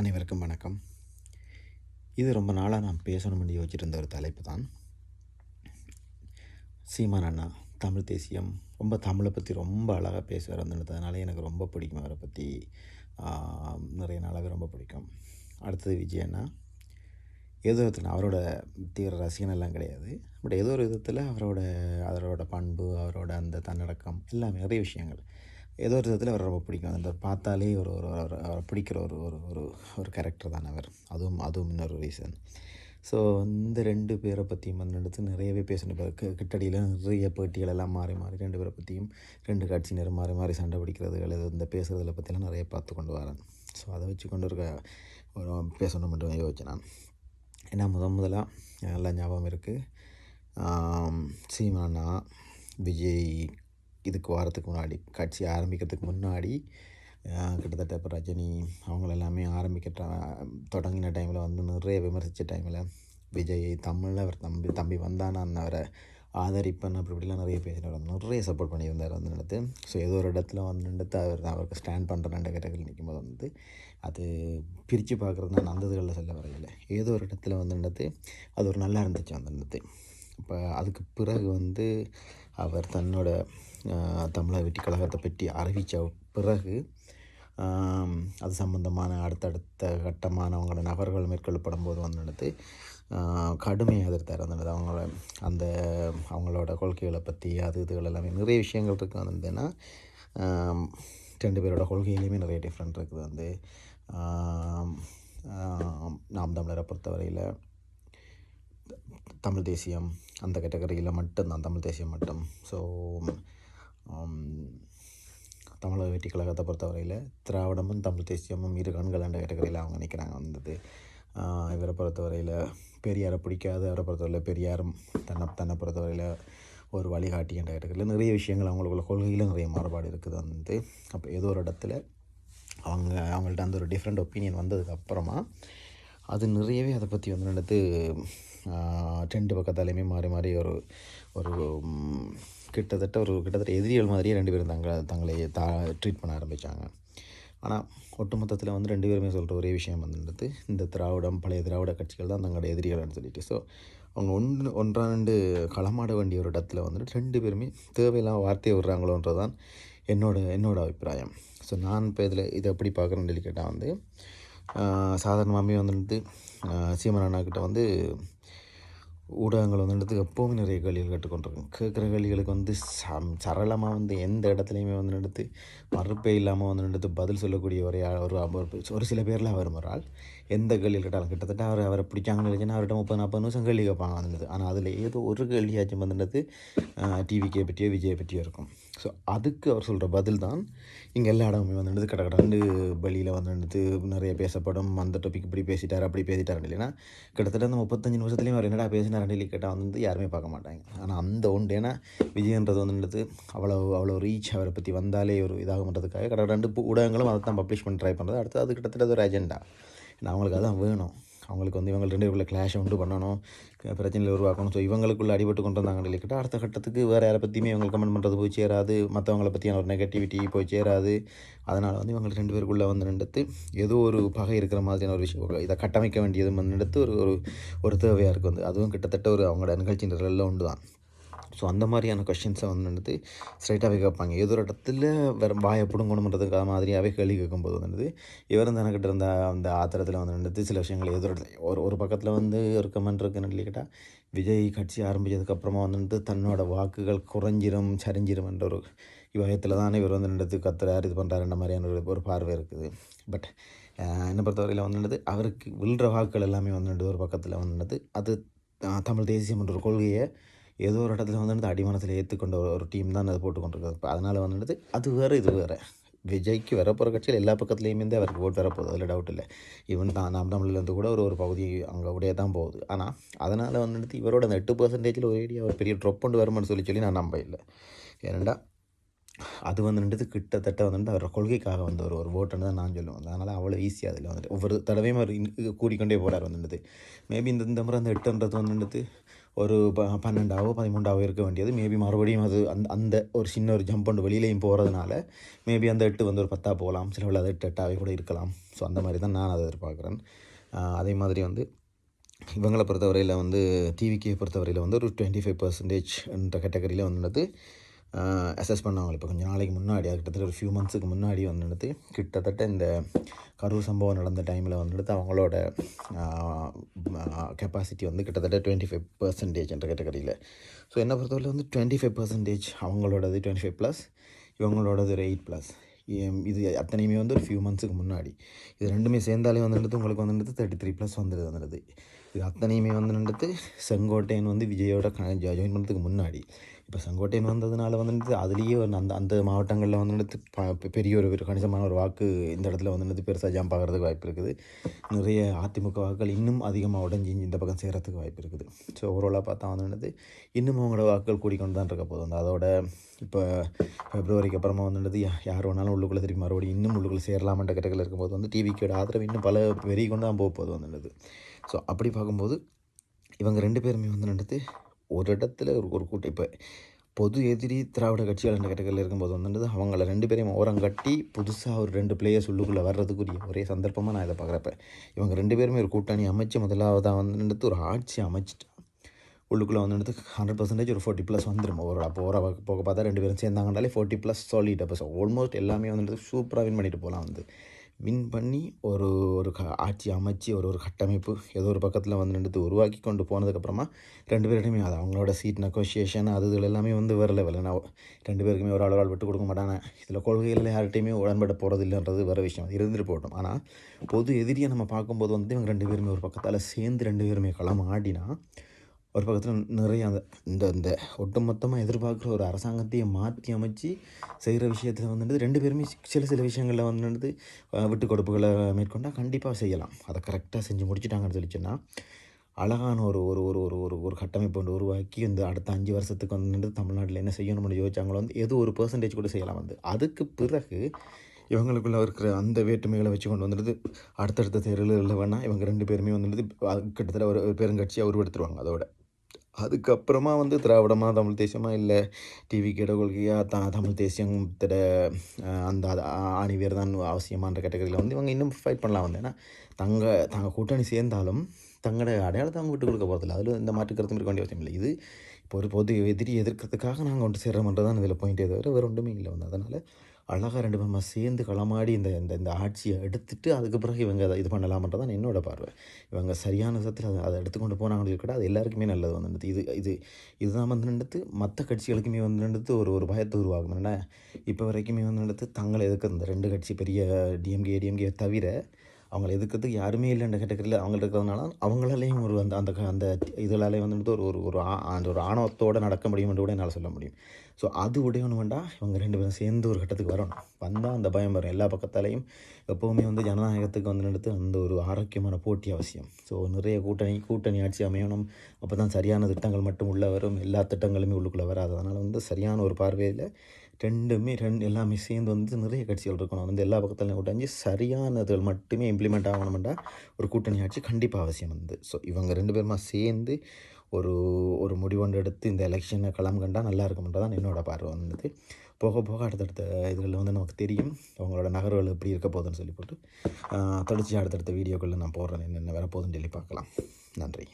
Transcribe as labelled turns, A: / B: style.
A: அனைவருக்கும் வணக்கம். இது ரொம்ப நாளாக நான் பேசணும்னு யோசிச்சிருந்த ஒரு தலைப்பு தான். சீமான் அண்ணா தமிழ் தேசியம் ரொம்ப தமிழை பற்றி ரொம்ப அழகாக பேசுவார். அதனால எனக்கு ரொம்ப பிடிக்கும். அவரை பற்றி நிறைய நாளாகவே ரொம்ப பிடிக்கும். அடுத்தது விஜய் அண்ணா. ஏதோ விதத்தில் அவரோட தீவிர ரசிகன் எல்லாம் கிடையாது. பட் ஏதோ ஒரு விதத்தில் அவரோட பண்பு, அவரோட அந்த தன்னடக்கம் எல்லாமே நிறைய விஷயங்கள் ஏதோ ஒரு விதத்தில் அவர் ரொம்ப பிடிக்கும். அந்த பார்த்தாலே ஒரு ஒரு அவரை பிடிக்கிற ஒரு ஒரு ஒரு ஒரு கேரக்டர் தான் அவர். அதுவும் இன்னொரு ரீசன். ஸோ இந்த 2 பேரை பற்றியும் எடுத்து நிறையவே பேசணும். இப்போ கிட்டடியில் நிறைய பேட்டிகள் எல்லாம் மாறி மாறி 2 பேரை பற்றியும் 2 கட்சியினர் மாறி மாறி சண்டை பிடிக்கிறதுகள் இந்த பேசுகிறதுல பற்றியெல்லாம் நிறைய பார்த்து கொண்டு வரேன். ஸோ அதை வச்சு கொண்டு ஒரு பேசணும் மட்டும் யோசிச்சேன் நான். ஏன்னா முதலாக நல்லா ஞாபகம் இருக்குது. சீமானா விஜய் இதுக்கு வாரத்துக்கு முன்னாடி கட்சி ஆரம்பிக்கிறதுக்கு முன்னாடி கிட்டத்தட்ட இப்போ ரஜினி அவங்களெல்லாமே தொடங்கின டைமில் நிறைய விமர்சித்த டைமில் விஜய் தமிழில் அவர் தம்பி வந்தானான்னு அவரை ஆதரிப்பேன் இப்படிலாம் நிறைய பேசினார். நிறைய சப்போர்ட் பண்ணியிருந்தார் நடத்து. ஸோ ஏதோ ஒரு இடத்துல நடத்து அவருக்கு ஸ்டாண்ட் பண்ணுற 2 கேட்டகரியில் நிற்கும்போது அது பிரித்து பார்க்குறது நான் அந்த இதுகளில் சொல்ல வரையில்லை. ஏதோ ஒரு இடத்துல நடத்து அது ஒரு நல்லா இருந்துச்சு நடத்து. இப்போ அதுக்கு பிறகு அவர் தன்னோட தமிழக வெற்றி கழகத்தை பற்றி அறிவித்த பிறகு அது சம்பந்தமான அடுத்தடுத்த கட்டமான அவங்களோட நபர்கள் மேற்கொள்ளப்படும் போது நடத்து கடுமையாக எதிர்த்தார். அவங்களோட கொள்கைகளை பற்றி இதுகள் எல்லாமே நிறைய விஷயங்கள் இருக்குது. வந்துன்னா 2 பேரோட கொள்கையிலையுமே நிறைய டிஃப்ரெண்ட் இருக்குது. நாம் தமிழரை பொறுத்தவரையில் தமிழ் தேசியம் அந்த கேட்டகரியில் மட்டும்தான், தமிழ் தேசியம் மட்டும். ஸோ தமிழக வெற்றி கழகத்தை பொறுத்தவரையில் திராவிடமும் தமிழ் தேசியமும் இரு கண்கள் என்ற கேட்டகரியில் அவங்க நிற்கிறாங்க. இவரை பொறுத்தவரையில் பெரியாரை பிடிக்காது, அவரை பொறுத்தவரையில் பெரியாரும் தன்னை பொறுத்தவரையில் ஒரு வழிகாட்டி என்ற கேட்டகரியில் நிறைய விஷயங்கள் அவங்களுக்குள்ள கொள்கையில் நிறைய மாறுபாடு இருக்குது. அப்போ ஏதோ ஒரு இடத்துல அவங்கள்ட்ட அந்த ஒரு டிஃப்ரெண்ட் ஒப்பீனியன் வந்ததுக்கப்புறமா அது நிறையவே அதை பற்றி நடத்து 2 பக்கத்தாலையுமே மாறி மாறி ஒரு கிட்டத்தட்ட எதிரிகள் மாதிரியே 2 பேரும் தங்களை ட்ரீட் பண்ண ஆரம்பித்தாங்க. ஆனால் ஒட்டுமொத்தத்தில் 2 பேருமே சொல்கிற ஒரே விஷயம் இந்த பழைய திராவிட கட்சிகள் தான் தங்களோட எதிரிகள்னு சொல்லிட்டு. ஸோ அவங்க ஒன்றாண்டு களமாட வேண்டிய ஒரு இடத்துல 2 பேருமே தேவையில்லாம வார்த்தையை விடுறாங்களோன்றது தான் என்னோட அபிப்பிராயம். ஸோ நான் இப்போ இதை எப்படி பார்க்குறேன்னு சொல்லி கேட்டால் சாதாரணமாகவே சீமான் அண்ணாக்கிட்ட ஊடகங்கள் எப்போவுமே நிறைய கேள்விகள் கேட்டுக்கொண்டிருக்கும். கேட்குற கேள்விகளுக்கு சரளமாக எந்த இடத்துலையுமே மறுப்பே இல்லாமல் பதில் சொல்லக்கூடிய ஒரு சில பேரில் அவர் ஒரு ஆள் எந்த கேள்விகள் கேட்டாலும் கிட்டத்தட்ட அவரை பிடிச்சாங்கன்னு நினச்சின்னா அவர்கிட்ட 30-40 நிமிஷம் கேள்வி கேட்பாங்க. ஆனால் அதில் ஏதோ ஒரு கேள்வியாச்சும் டிவிக்கே பற்றியோ விஜயை பற்றியோ இருக்கும். ஸோ அதுக்கு அவர் சொல்கிற பதில் தான் இங்கே எல்லா இடமுமே கடந்து வெளியில் நிறைய பேசப்படும். அந்த டாபிக் இப்படி பேசிட்டார் அப்படி பேசிட்டார் இல்லைன்னா கிட்டத்தட்ட அந்த 35 நிமிஷத்துலேயும் அவர் என்னடா பேசினார் டெல்லி கேட்டால் யாருமே பார்க்க மாட்டாங்க. ஆனால் அந்த ஒன்று ஏன்னா விஜயன்றது அவ்வளோ ரீச் அவரை பற்றி வந்தாலே ஒரு இதாகன்றதுக்காக கடற்கண்டு ஊடகங்களும் அதை தான் பப்ளிஷ் பண்ணி ட்ரை பண்ணுறது. அடுத்து அது கிட்டத்தட்ட ஒரு அஜெண்டா. ஏன்னா அவங்களுக்கு அதான் வேணும். அவங்களுக்கு இவங்க 2 பேருக்குள்ள கிளாஷை உண்டு பண்ணணும், பிரச்சனையில் உருவாக்கணும். ஸோ இவங்களுக்குள்ளே அடிபட்டு கொண்டு வந்தாங்க இல்லைக்கிட்ட அடுத்த கட்டத்துக்கு வேறு யாரை பற்றியுமே இவங்க கமெண்ட் பண்ணுறது போய் சேராது, மற்றவங்களை பற்றியான ஒரு நெகட்டிவிட்டி போய் சேராது. அதனால் இவங்க 2 பேருக்குள்ளே ஏதோ ஒரு பகை இருக்கிற மாதிரியான ஒரு விஷயம் இதை கட்டமைக்க வேண்டியது ஒரு தேவையாக இருக்குது. அதுவும் கிட்டத்தட்ட அவங்களோட நிகழ்ச்சியின் எல்லாம் உண்டு தான். ஸோ அந்த மாதிரியான கொஷின்ஸை ஸ்ட்ரைட்டாகவே கேட்பாங்க. ஏதோ ஒரு இடத்துல வேறு வாயை பிடுங்கணுன்றதுக்காக மாதிரியாகவே கேள்வி கேட்கும்போது இவரும் தனக்கிட்ட இருந்த அந்த ஆத்திரத்தில் சில விஷயங்கள் ஏதோ ஒரு பக்கத்தில் ஒரு கமெண்ட் இருக்குன்னு கேட்டால் விஜய் கட்சி ஆரம்பித்ததுக்கப்புறமா தன்னோட வாக்குகள் சரிஞ்சிரும் என்ற ஒரு விவகத்தில் தானே இவர் கத்துறாரு இது பண்ணுறாருன்ற மாதிரியான ஒரு பார்வை இருக்குது. பட் என்னை பொறுத்தவரையில் அவருக்கு விழுற வாக்குகள் எல்லாமே ஒரு பக்கத்தில் அது தமிழ் தேசியம் என்ற ஒரு கொள்கையை ஏதோ ஒரு இடத்துல அடிமனத்தில் ஏற்றுக்கொண்ட ஒரு டீம் தான் அதை போட்டுக்கொண்டிருக்காது. இப்போ அதனால் அது வேறு இது வேறு. விஜய்க்கு வரப்போகிற கட்சியில் எல்லா பக்கத்துலேயுமே அவருக்கு ஓட்டு வரப்போகுது, அதில் டவுட் இல்லை. ஈவன் நாம் தமிழ்லேருந்து கூட ஒரு பகுதி அங்கே அப்படியே தான் போகுது. ஆனால் அதனால் இவரோட அந்த 8% ஒரு ஏரியா ஒரு பெரிய ட்ராப் கொண்டு வருமானு சொல்லி நான் நம்ப இல்லை. ஏனெண்டா அது கிட்டத்தட்ட அவரோட கொள்கைக்காக ஒரு ஓட்டுன்னு தான் நான் சொல்லுவேன். அதனால் அவ்வளோ ஈஸியாக அதில் ஒவ்வொரு தடவையும் அவர் கூடிக்கொண்டே போகிறார். மேபி இந்த முறை அந்த 8ன்றது ஒரு 12ஆவோ 13ஆவோ இருக்க வேண்டியது மேபி மறுபடியும் அது அந்த அந்த ஒரு சின்ன ஒரு ஜம்ப் ஒன்று வெளியிலையும் போகிறதுனால மேபி அந்த 8 வந்து ஒரு 10 போகலாம், சில வேளை அது 8 கூட இருக்கலாம். ஸோ அந்த மாதிரி தான் நான் அதை எதிர்பார்க்குறேன். அதே மாதிரி வந்து இவங்களை பொறுத்தவரையில் வந்து டிவிக்கே பொறுத்தவரையில் வந்து ஒரு 25% என்ற கேட்டகரியில் வந்துட்டு அசஸ் பண்ணாங்க. இப்போ கொஞ்சம் நாளைக்கு முன்னாடி கிட்டத்தட்ட ஒரு ஃபியூ மந்த்ஸுக்கு முன்னாடி வந்துட்டு கிட்டத்தட்ட இந்த கரூர் சம்பவம் நடந்த டைமில் வந்துட்டு அவங்களோட கெப்பாசிட்டி வந்து கிட்டத்தட்ட 25% என்ற கேட்டகரியில். ஸோ என்னை பொறுத்தவரையில் வந்து 25% அவங்களோடது 25+, இவங்களோடது ஒரு 8+. இது அத்தனையுமே வந்து ஒரு ஃபியூ மந்த்ஸுக்கு முன்னாடி. இது ரெண்டுமே சேர்ந்தாலே வந்துட்டு உங்களுக்கு வந்துட்டு 33+ வந்துடுது. இது அத்தனையுமே வந்துட்டு செங்கோட்டையன் வந்து விஜயோட ஜாயின் பண்ணுறதுக்கு முன்னாடி. இப்போ செங்கோட்டையன் வந்ததுனால வந்துட்டு அதுலேயே அந்த அந்த மாவட்டங்களில் வந்துட்டு பெரிய ஒரு கணிசமான ஒரு வாக்கு இந்த இடத்துல வந்துட்டு பெருசாக ஜம்ப் ஆகிறதுக்கு வாய்ப்பு இருக்குது. நிறைய அதிமுக வாக்குகள் இன்னும் அதிகமாக உடஞ்சி இந்த பக்கம் சேரத்துக்கு வாய்ப்பு இருக்குது. ஸோ ஓவராலாக பார்த்தா வந்துட்டு இன்னும் அவங்களோட வாக்குகள் கூடிக்கொண்டு தான் இருக்க போதும். அதோட இப்போ பிப்ரவரிக்கு அப்புறமா வந்துட்டு யார் வேணாலும் உள்ளுக்குள்ளே திரும்பி மறுபடியும் இன்னும் உள்ளுக்குள்ளே சேரலாமன்ற கட்டத்தில் இருக்கும்போது வந்து டிவிக்கோட ஆதரவு இன்னும் பல வெறி கொண்டு தான் போகுது வந்துட்டு. ஸோ அப்படி பார்க்கும்போது இவங்க 2 பேருமே வந்துட்டு ஒரு இடத்துல ஒரு கூட்டம் இப்போ பொது எதிரி திராவிட கட்சிகள் என்ற கட்டத்தில் இருக்கும்போது வந்துட்டு அவங்கள 2 பேரையும் ஓரங்கட்டி புதுசாக ஒரு 2 பிளேயர்ஸ் உள்ளுக்குள்ளே வர்றதுக்குரிய ஒரே சந்தர்ப்பமாக நான் இதை பார்க்குறப்ப இவங்க 2 பேருமே ஒரு கூட்டணி அமைச்சு முதலாவதாக வந்துட்டு ஒரு ஆட்சி அமைச்சிட்டு உள்ளுக்குள்ளே வந்துட்டு 100% ஒரு 40+ வந்துடும். போக பார்த்தா 2 பேரும் சேர்ந்தாங்கனாலே 40+ சாலிட். அப்போ ஆல்மோஸ்ட் எல்லாமே வந்துட்டு சூப்பராக வின் பண்ணிட்டு போகலாம். வந்து வின் பண்ணி ஒரு ஒரு ஆட்சி அமைச்சு ஒரு கட்டமைப்பு ஏதோ ஒரு பக்கத்தில் வந்துட்டு உருவாக்கி கொண்டு போனதுக்கப்புறமா 2 பேருடையுமே அது அவங்களோட சீட் நெகோசியேஷன் அது எல்லாமே வந்து வேறு லெவல். நான் 2 பேருக்குமே ஒரு ஆள் விட்டு கொடுக்க மாட்டானே. இதில் கொள்கைகளில் யார்கிட்டையுமே உடன்பட போகிறது இல்லைன்றது வேறு விஷயம், இருந்துட்டு போட்டோம். ஆனால் பொது எதிரியை நம்ம பார்க்கும்போது வந்து இவங்க 2 பேருமே ஒரு பக்கத்தால் சேர்ந்து 2 பேருமே களம் ஆடினா ஒரு பக்கத்தில் நிறைய அந்த இந்த இந்த ஒட்டுமொத்தமாக எதிர்பார்க்குற ஒரு அரசாங்கத்தையே மாற்றி அமைச்சு செய்கிற விஷயத்தில் வந்துட்டு 2 பேருமே சில விஷயங்களில் வந்துட்டு விட்டு கொடுப்புகளை மேற்கொண்டால் கண்டிப்பாக செய்யலாம். அதை கரெக்டாக செஞ்சு முடிச்சுட்டாங்கன்னு சொல்லிச்சுன்னா அழகான ஒரு ஒரு ஒரு ஒரு ஒரு ஒரு கட்டமைப்பு ஒன்று உருவாக்கி இந்த அடுத்த 5 வருஷத்துக்கு வந்துட்டு தமிழ்நாட்டில் என்ன செய்யணும்னு யோசிச்சாங்களோ வந்து ஏதோ ஒரு பெர்சன்டேஜ் கூட செய்யலாம். வந்து அதுக்கு பிறகு இவங்களுக்குள்ள இருக்கிற அந்த வேற்றுமைகளை வச்சு கொண்டு வந்துட்டு அடுத்தடுத்த தேர்தலில் வேணால் இவங்க 2 பேருமே வந்துட்டு கிட்டத்தட்ட ஒரு பெருங்கட்சியாக உருவெடுத்துருவாங்க. அதோட அதுக்கப்புறமா வந்து திராவிடமாக தமிழ் தேசியமாக இல்லை டிவிக்கோட கொள்கையாக தமிழ் தேசியத்தோட அந்த ஆணிவேர் தான் அவசியமான கேட்டகரியில் வந்து இவங்க இன்னும் ஃபைட் பண்ணலாம். வந்து ஏன்னா தங்கள் கூட்டணி சேர்ந்தாலும் தங்களோட அடையாளத்தை அவங்க விட்டு கொடுக்க போகிறதில்ல. அதில் இந்த மாற்று கருத்தும் இருக்க வேண்டிய அவசியம் இல்லை. இது இப்போ ஒரு பொது எதிரி எதிர்க்கிறதுக்காக நாங்கள் ஒன்று சேர்றோம்ன்றது தான் இதில் பாயிண்டே தவிர வேறு ஒன்றுமே இல்லை. வந்து அதனால் அழகாக 2 பேருமா சேர்ந்து களமாடி இந்த இந்த இந்த ஆட்சியை எடுத்துட்டு அதுக்கு பிறகு இவங்க அதை இது பண்ணலாமன்றதான் என்னோட பார்வை. இவங்க சரியான விதத்தில் அதை எடுத்துக்கொண்டு போனாங்கன்னு இருக்கட்டும், அது எல்லாருக்குமே நல்லது வந்துட்டு. இதுதான் வந்துட்டு மற்ற கட்சிகளுக்குமே வந்துட்டு ஒரு பயத்தை உருவாகும். ஏன்னா இப்போ வரைக்குமே வந்துட்டு தங்களை எதுக்கு இந்த 2 கட்சி பெரிய டிஎம்கே தவிர அவங்கள எதுக்கிறதுக்கு யாருமே இல்லைன்ற கேட்டகரியில் அவங்க இருக்கிறதுனால அவங்களாலேயும் ஒரு அந்த அந்த அந்த இதனாலே வந்துட்டு ஒரு ஒரு ஒரு அந்த ஒரு ஆணவத்தோடு நடக்க முடியும்னு கூட என்னால் சொல்ல முடியும். ஸோ அது உடையணும் வேண்டாம், இவங்க 2 பேரும் சேர்ந்து ஒரு கட்டத்துக்கு வரணும். வந்தால் அந்த பயம் வரும். எல்லா பக்கத்தாலையும் எப்போவுமே வந்து ஜனநாயகத்துக்கு வந்துட்டு அந்த ஒரு ஆரோக்கியமான போட்டி அவசியம். ஸோ நிறைய கூட்டணி ஆட்சி அமையணும். அப்போ தான் சரியான திட்டங்கள் மட்டும் உள்ளே வரும். எல்லா திட்டங்களுமே உள்ளுக்குள்ளே வராது. அதனால் வந்து சரியான ஒரு பார்வையில் எல்லாமே சேர்ந்து வந்து நிறைய கட்சிகள் இருக்கணும். வந்து எல்லா பக்கத்துலையும் உடைஞ்சு சரியானதுகள் மட்டுமே இம்ப்ளிமெண்ட் ஆகணுமெண்டா ஒரு கூட்டணி ஆட்சி கண்டிப்பாக அவசியம் வந்து. ஸோ இவங்க 2 பேருமா சேர்ந்து ஒரு ஒரு முடிவொன்று எடுத்து இந்த எலெக்ஷனை களம் கண்டால் நல்லா இருக்கும்ன்றதான் என்னோட பார்வை வந்தது. போக போக அடுத்தடுத்த இதுகளில் வந்து நமக்கு தெரியும் அவங்களோட நகர்வுகள் எப்படி இருக்க போகுதுன்னு சொல்லி போட்டு தொடர்ச்சி அடுத்தடுத்த வீடியோக்களில் நான் போடுறேன் என்னென்ன வரப்போகுதுன்னு சொல்லி பார்க்கலாம். நன்றி.